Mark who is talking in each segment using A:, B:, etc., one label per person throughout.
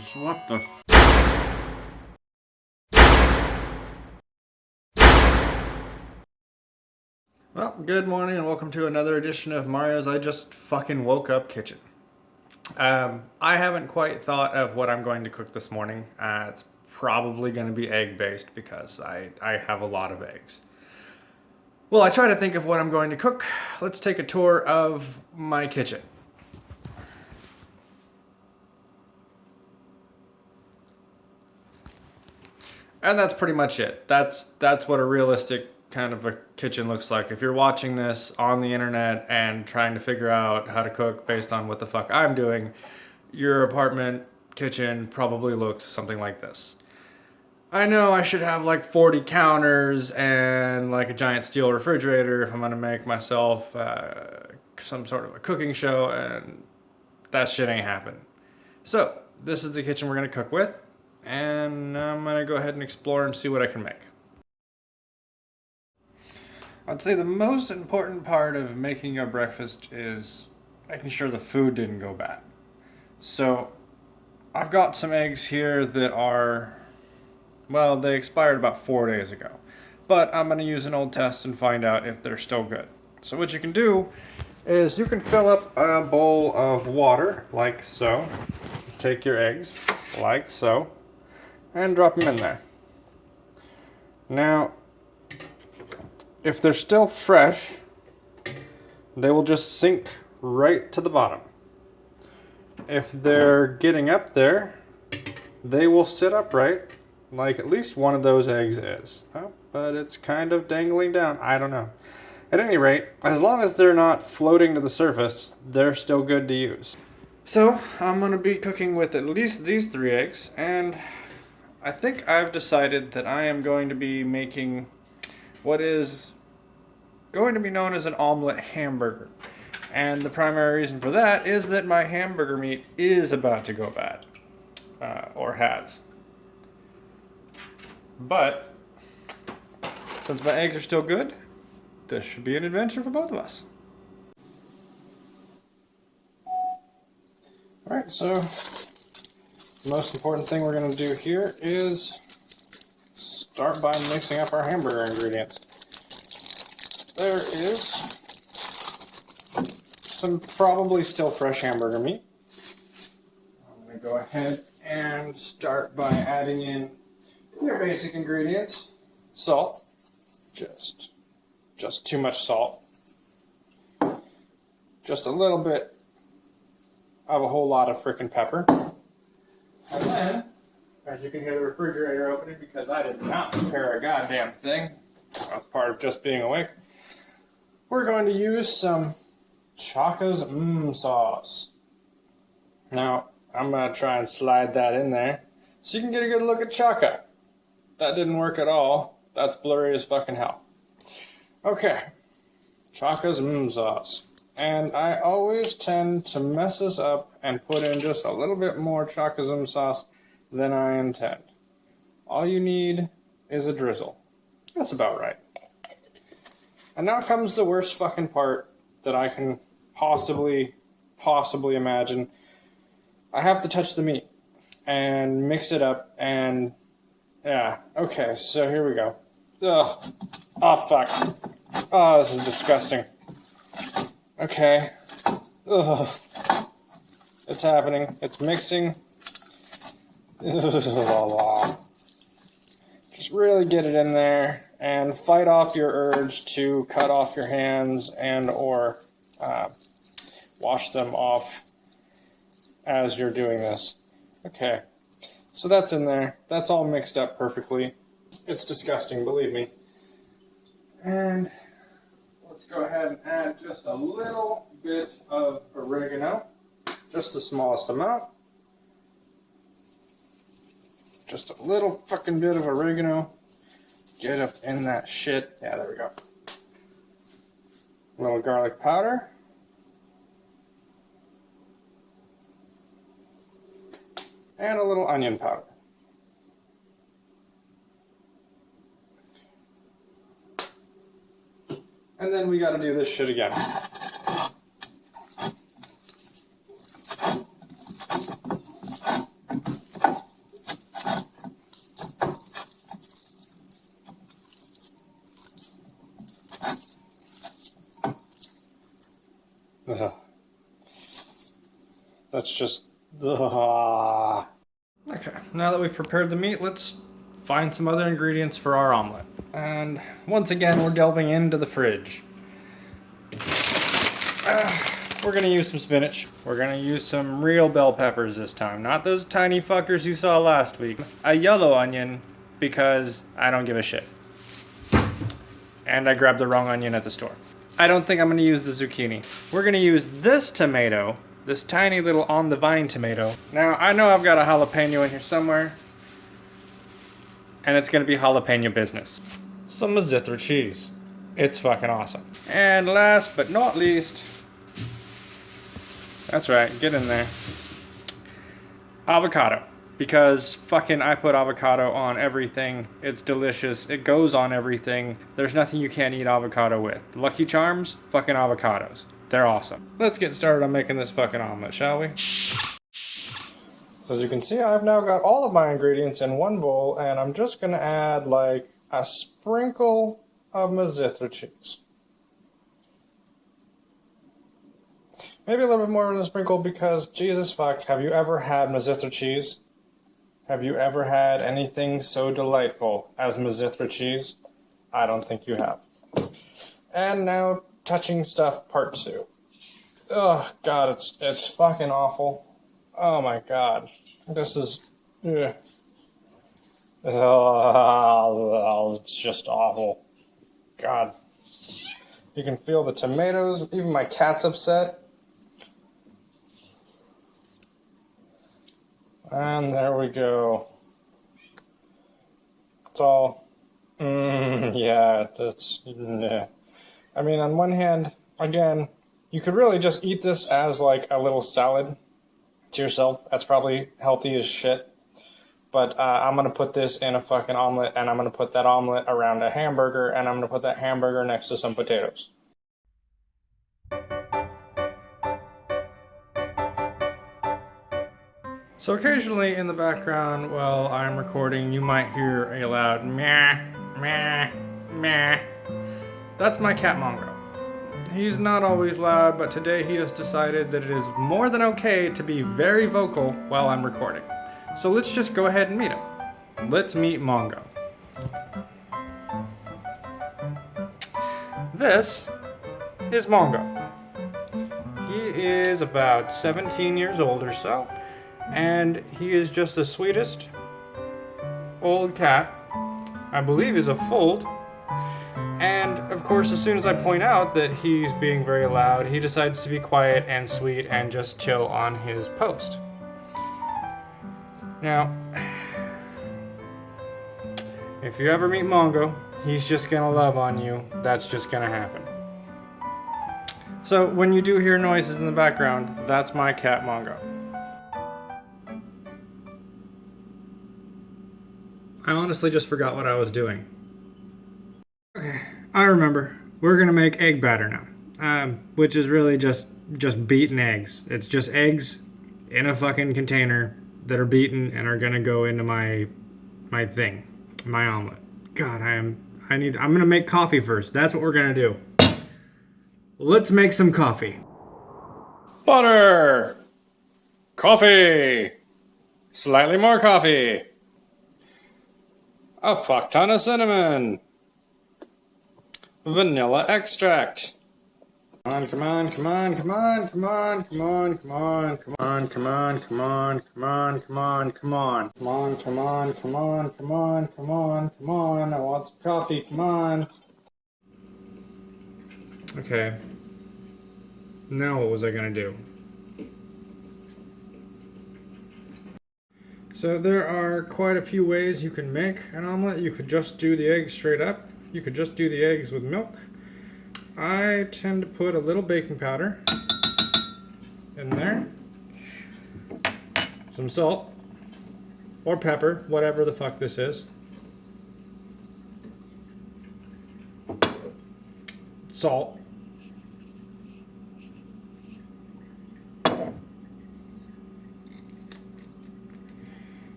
A: Jesus, what the f- Well, good morning and welcome to another edition of Mario's I Just Fucking Woke Up Kitchen. I haven't quite thought of what I'm going to cook this morning. It's probably going to be egg-based because I have a lot of eggs. Well, I try to think of what I'm going to cook. Let's take a tour of my kitchen. And that's pretty much it. That's what a realistic kind of a kitchen looks like. If you're watching this on the internet and trying to figure out how to cook based on what the fuck I'm doing, your apartment kitchen probably looks something like this. I know I should have like 40 counters and like a giant steel refrigerator if I'm gonna make myself some sort of a cooking show, and that shit ain't happening. So this is the kitchen we're gonna cook with, and I'm gonna go ahead and explore and see what I can make. I'd say the most important part of making your breakfast is making sure the food didn't go bad. So I've got some eggs here that are, well, they expired about 4 days ago. But I'm going to use an old test and find out if they're still good. So what you can do is you can fill up a bowl of water, like so. Take your eggs, like so, and drop them in there. Now, if they're still fresh, they will just sink right to the bottom. If they're getting up there, they will sit upright, like at least one of those eggs is. Oh, but it's kind of dangling down. I don't know. At any rate, as long as they're not floating to the surface, they're still good to use. So, I'm going to be cooking with at least these 3 eggs, and I think I've decided that I am going to be making what is going to be known as an omelet hamburger. And the primary reason for that is that my hamburger meat is about to go bad. Or has. But, since my eggs are still good, this should be an adventure for both of us. Alright, so the most important thing we're going to do here is start by mixing up our hamburger ingredients. There is some probably still fresh hamburger meat. I'm going to go ahead and start by adding in your basic ingredients. Salt, just too much salt. Just a little bit of a whole lot of frickin' pepper. And then, as you can hear the refrigerator opening because I did not prepare a goddamn thing. That's part of just being awake. We're going to use some Chaka's sauce. Now, I'm going to try and slide that in there so you can get a good look at Chaka. That didn't work at all. That's blurry as fucking hell. Okay, Chaka's sauce. And I always tend to mess this up and put in just a little bit more Chaka's sauce than I intend. All you need is a drizzle. That's about right. And now comes the worst fucking part that I can possibly imagine. I have to touch the meat and mix it up, and yeah, okay, so here we go. Ugh. Oh, fuck. Oh, this is disgusting. Okay. Ugh. It's happening. It's mixing. Just really get it in there and fight off your urge to cut off your hands and or wash them off as you're doing this. Okay, so that's in there. That's all mixed up perfectly. It's disgusting, believe me. And let's go ahead and add just a little bit of oregano. Just the smallest amount. Just a little fucking bit of oregano. Get up in that shit. Yeah, there we go. A little garlic powder. And a little onion powder. And then we gotta do this shit again. That's just... Ugh. Okay, now that we've prepared the meat, let's find some other ingredients for our omelet. And once again, we're delving into the fridge. We're gonna use some spinach. We're gonna use some real bell peppers this time, not those tiny fuckers you saw last week. A yellow onion, because I don't give a shit. And I grabbed the wrong onion at the store. I don't think I'm gonna use the zucchini. We're gonna use this tomato, this tiny little on-the-vine tomato. Now, I know I've got a jalapeno in here somewhere, and it's gonna be jalapeno business. Some Mazithra cheese. It's fucking awesome. And last but not least, that's right, get in there, avocado. Because fucking I put avocado on everything. It's delicious. It goes on everything. There's nothing you can't eat avocado with. Lucky Charms, fucking avocados. They're awesome. Let's get started on making this fucking omelet, shall we? As you can see, I've now got all of my ingredients in one bowl, and I'm just gonna add like a sprinkle of Mazithra cheese. Maybe a little bit more than a sprinkle because, Jesus fuck, have you ever had Mazithra cheese? Have you ever had anything so delightful as Mazithra cheese? I don't think you have. And now, touching stuff part 2. Oh god, it's fucking awful. Oh my god. This is... Ugh. Oh, it's just awful. God. You can feel the tomatoes. Even my cat's upset. And there we go. It's all... yeah, that's... Nah. I mean, on one hand, again, you could really just eat this as like a little salad to yourself. That's probably healthy as shit. But I'm going to put this in a fucking omelet, and I'm going to put that omelet around a hamburger, and I'm going to put that hamburger next to some potatoes. So occasionally in the background while I'm recording, you might hear a loud meh, meh, meh. That's my cat Mongo. He's not always loud, but today he has decided that it is more than okay to be very vocal while I'm recording. So let's just go ahead and meet him. Let's meet Mongo. This is Mongo. He is about 17 years old or so. And he is just the sweetest old cat. I believe he's a fold. And of course, as soon as I point out that he's being very loud, he decides to be quiet and sweet and just chill on his post. Now, if you ever meet Mongo, he's just gonna love on you. That's just gonna happen. So when you do hear noises in the background, that's my cat Mongo. I honestly just forgot what I was doing. Okay, I remember. We're gonna make egg batter now, which is really just beaten eggs. It's just eggs in a fucking container that are beaten and are gonna go into my thing, my omelet. God, I'm gonna make coffee first. That's what we're gonna do. Let's make some coffee. Butter, coffee, slightly more coffee. A fuck ton of cinnamon. Vanilla extract. Come on, come on, come on, come on, come on, come on, come on, come on, come on, come on, come on, come on. Come on, come on, come on, come on, come on, come on. I want some coffee, come on. Okay. Now what was I gonna do? So there are quite a few ways you can make an omelet. You could just do the eggs straight up. You could just do the eggs with milk. I tend to put a little baking powder in there. Some salt or pepper, whatever the fuck this is. Salt.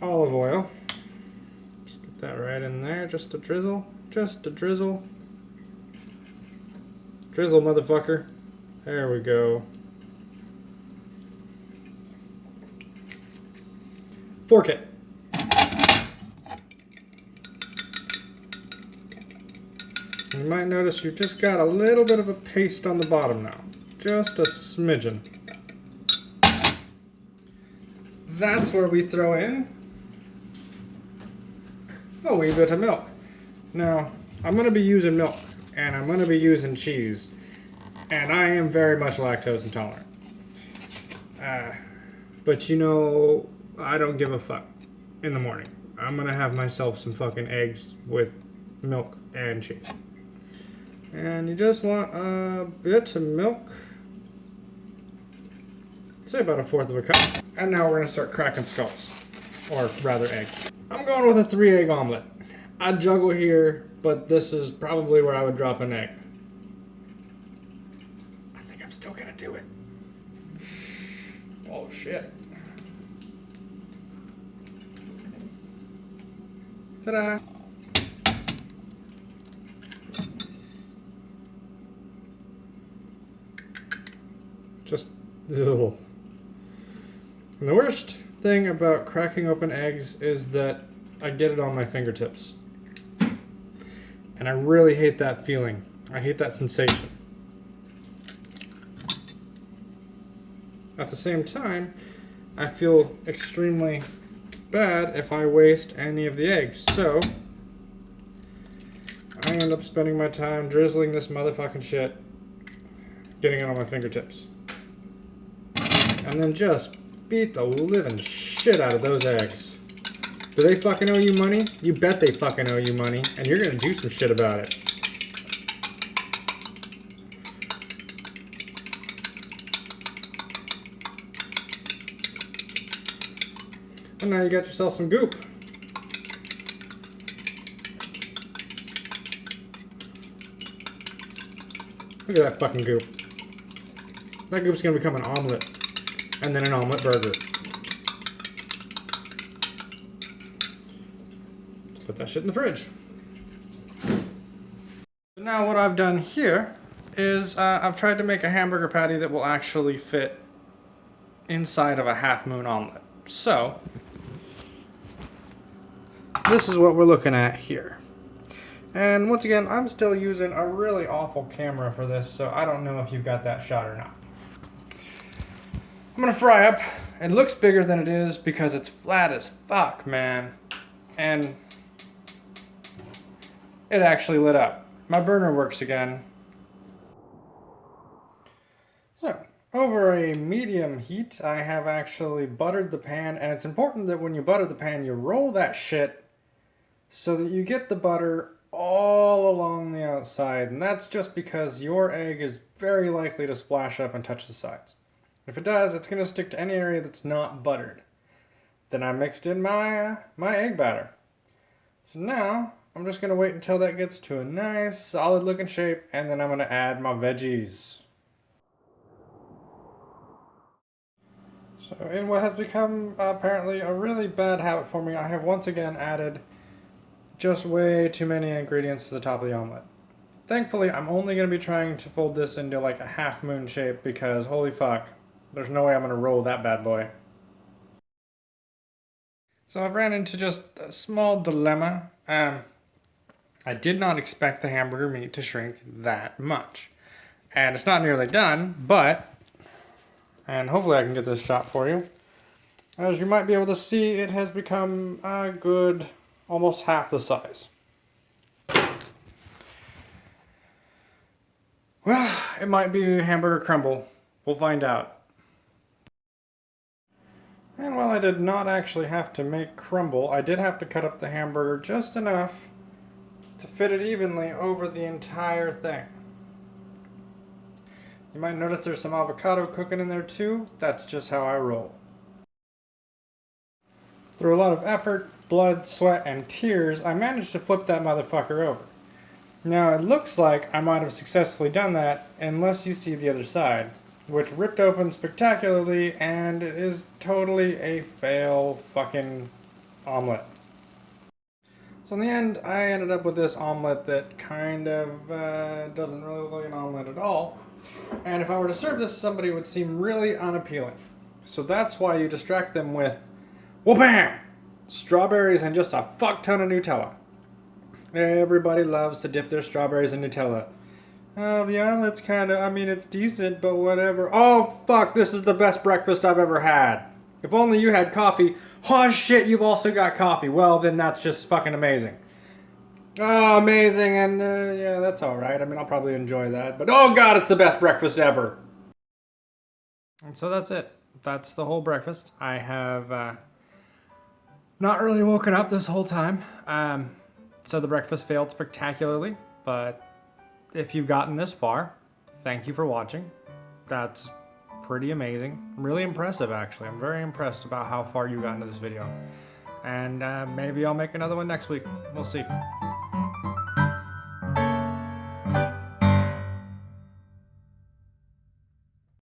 A: Olive oil. Just get that right in there. Just a drizzle. Just a drizzle. Drizzle, motherfucker. There we go. fork it. You might notice you've just got a little bit of a paste on the bottom now. Just a smidgen. That's where we throw in a wee bit of milk. Now, I'm going to be using milk, and I'm going to be using cheese, and I am very much lactose intolerant. But you know, I don't give a fuck in the morning. I'm going to have myself some fucking eggs with milk and cheese. And you just want a bit of milk. Say about 1/4 of a cup. And now we're going to start cracking skulls. Or rather eggs. I'm going with a 3-egg omelet. I juggle here, but this is probably where I would drop an egg. I think I'm still going to do it. Oh shit. Ta-da! Just, ugh. And the worst thing about cracking open eggs is that I get it on my fingertips. And I really hate that feeling. I hate that sensation. At the same time, I feel extremely bad if I waste any of the eggs. So, I end up spending my time drizzling this motherfucking shit, getting it on my fingertips. And then just beat the living shit out of those eggs. Do they fucking owe you money? You bet they fucking owe you money, and you're gonna do some shit about it. And now you got yourself some goop. Look at that fucking goop. That goop's gonna become an omelet. And then an omelet burger. Let's put that shit in the fridge. Now what I've done here is I've tried to make a hamburger patty that will actually fit inside of a half-moon omelet. So, this is what we're looking at here. And once again, I'm still using a really awful camera for this, so I don't know if you've got that shot or not. I'm gonna fry up. It looks bigger than it is because it's flat as fuck, man. And it actually lit up. My burner works again. So, over a medium heat, I have actually buttered the pan, and it's important that when you butter the pan, you roll that shit so that you get the butter all along the outside, and that's just because your egg is very likely to splash up and touch the sides. If it does, it's going to stick to any area that's not buttered. Then I mixed in my egg batter. So now, I'm just going to wait until that gets to a nice, solid looking shape, and then I'm going to add my veggies. So in what has become apparently a really bad habit for me, I have once again added just way too many ingredients to the top of the omelet. Thankfully, I'm only going to be trying to fold this into like a half-moon shape because holy fuck. There's no way I'm going to roll that bad boy. So I've ran into just a small dilemma. I did not expect the hamburger meat to shrink that much. And it's not nearly done, but, and hopefully I can get this shot for you. As you might be able to see, it has become a good almost half the size. Well, it might be hamburger crumble. We'll find out. And while I did not actually have to make crumble, I did have to cut up the hamburger just enough to fit it evenly over the entire thing. You might notice there's some avocado cooking in there too. That's just how I roll. Through a lot of effort, blood, sweat, and tears, I managed to flip that motherfucker over. Now it looks like I might have successfully done that unless you see the other side, which ripped open spectacularly, and it is totally a fail fucking omelet. So in the end, I ended up with this omelet that kind of doesn't really look like an omelet at all. And if I were to serve this to somebody, it would seem really unappealing. So that's why you distract them with, wha-bam!
B: strawberries and just a fuck ton of Nutella. Everybody loves to dip their strawberries in Nutella. Oh, the omelet's kind of, I mean, it's decent, but whatever. Oh, fuck, this is the best breakfast I've ever had. If only you had coffee. Oh, shit, you've also got coffee. Well, then that's just fucking amazing. Oh, amazing, and yeah, that's alright. I mean, I'll probably enjoy that. But, oh, God, it's the best breakfast ever. And so that's it. That's the whole breakfast. I have not really woken up this whole time. So the breakfast failed spectacularly, but if you've gotten this far, thank you for watching. That's pretty amazing. Really impressive, actually. I'm very impressed about how far you got into this video. And maybe I'll make another one next week. We'll see.